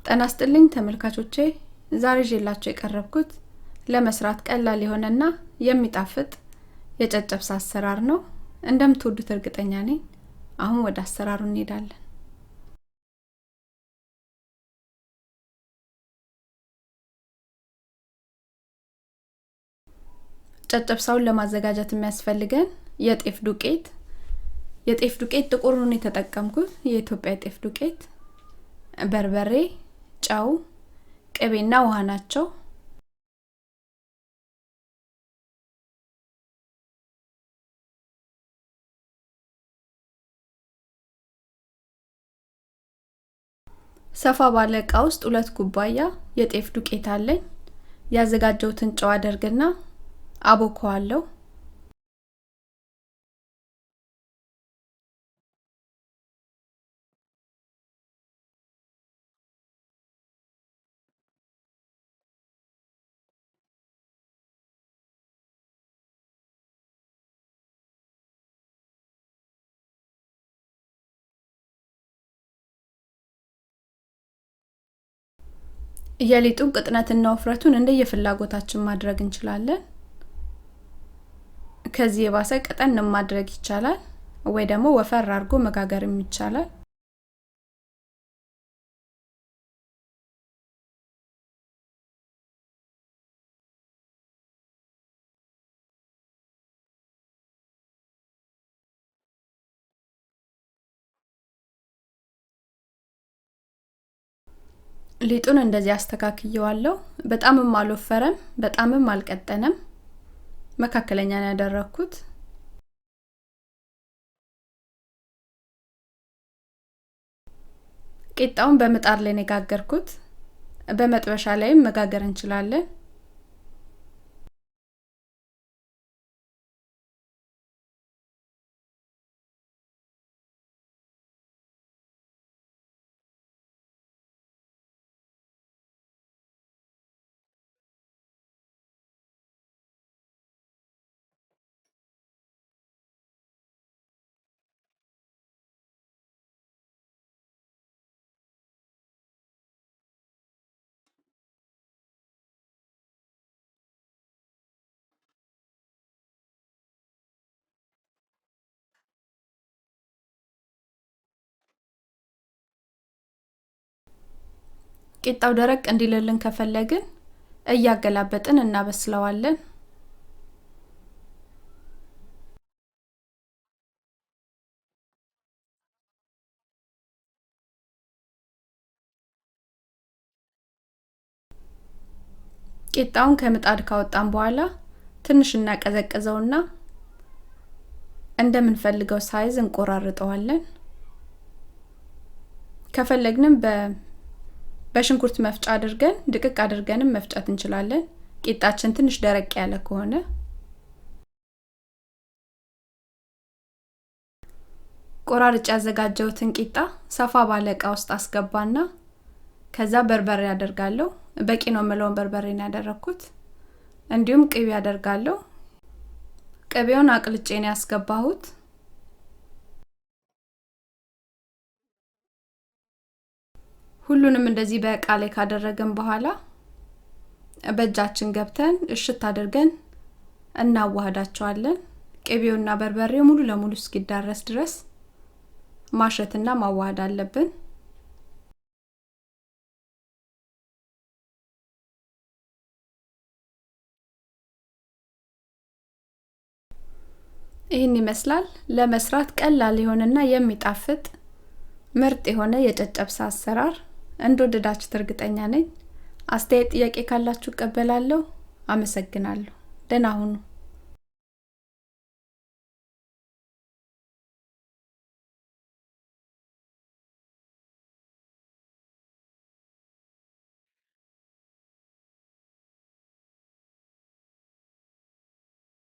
ጤና ይስጥልኝ ተመልካቾቼ ዛሬ ይዤላችሁ የቀረብኩት ለመስራት ቀላል የሆነና የሚጣፍጥ የጨጨብሳ አሰራር ነው። እንደምትወዱት እርግጠኛ ነኝ። አሁን ወደ አሰራሩ እንሄዳለን። ጨጨብሳውን ለማዘጋጀት የሚያስፈልገን የጤፍ ዱቄት ጥቁሩን የተጠቀምኩት የኢትዮጵያ ጤፍ ዱቄት፣ በርበሬ፣ ጨው፣ ቅቤና ውሃ ናቸው። ሰፋ ባለ ዕቃ ውስጥ 2 ኩባያ የጤፍ ዱቄት አለኝ። ያዘጋጀሁትን ጨው አደርግና አቦካዋለሁ። የሊጡን ቅጥነትና ውፍረቱን እንደየፍላጎታችን ማድረግ እንችላለን። ከዚህ የባሰ ቀጠን ማድረግ ይቻላል ወይ ደግሞ ወፈር አድርጎ መጋገርም ይቻላል። ሊጡን እንደዚህ አስተካክየዋለሁ። በጣምም አልወፈረም በጣምም አልቀጠነም፣ መካከለኛ ነው ያደረኩት። ቂጣውን በምጣድ ላይ ነው ጋገርኩት። በመጥበሻ ላይም መጋገር እንችላለን። ቂጣው ደረቅ እንዲልልን ከፈለግን እያገላበጥን እናበስለዋለን። ቂጣውን ከምጣድ ካወጣን በኋላ ትንሽ እናቀዘቅዘውና እንደምንፈልገው ሳይዝ እንቆራርጠዋለን። ከፈለግንም በሽንኩርት መፍጫ አድርገን ድቅቅ አድርገንም መፍጨት እንችላለን። ቂጣችን ትንሽ ደረቅ ያለ ከሆነ ቆራርጬ ያዘጋጀሁትን ቂጣ ሰፋ ባለ ዕቃ ውስጥ አስገባና ከዛ በርበሬ አደርጋለሁ። በቂ ነው የምለውን በርበሬ ነው ያደረኩት። እንዲሁም ቅቤ አደርጋለሁ። ቅቤውን አቅልጬ ነው ያስገባሁት። ሁሉንም እንደዚህ በዕቃ ላይ ካደረገን በኋላ በእጃችን ገብተን እሽት አድርገን እናዋህዳቸዋለን። ቅቤውና በርበሬው ሙሉ ለሙሉ እስኪዳረስ ድረስ ማሸትና ማዋሃድ አለብን። ይህን ይመስላል ለመስራት ቀላል የሆነና የሚጣፍጥ ምርጥ የሆነ የጨጨብሳ አሰራር። እንደወደዳችሁት እርግጠኛ ነኝ። አስተያየት ጥያቄ ካላችሁ እቀበላለሁ። አመሰግናለሁ። ደህና ሁኑ።